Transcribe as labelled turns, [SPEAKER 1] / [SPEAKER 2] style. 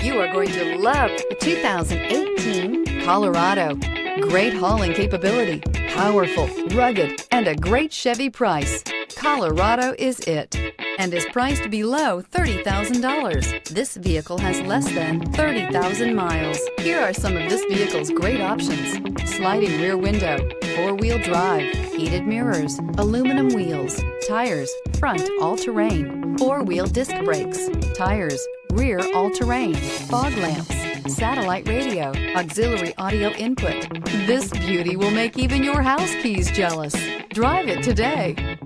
[SPEAKER 1] You are going to love the 2018 Colorado. Great hauling capability, powerful, rugged, and a great Chevy price. Colorado is it, and is priced below $30,000. This vehicle has less than 30,000 miles. Here are some of this vehicle's great options: sliding rear window, four-wheel drive, heated mirrors, aluminum wheels, tires, front all-terrain, four-wheel disc brakes, tires, rear all-terrain, fog lamps, satellite radio, auxiliary audio input. This beauty will make even your house keys jealous. Drive it today.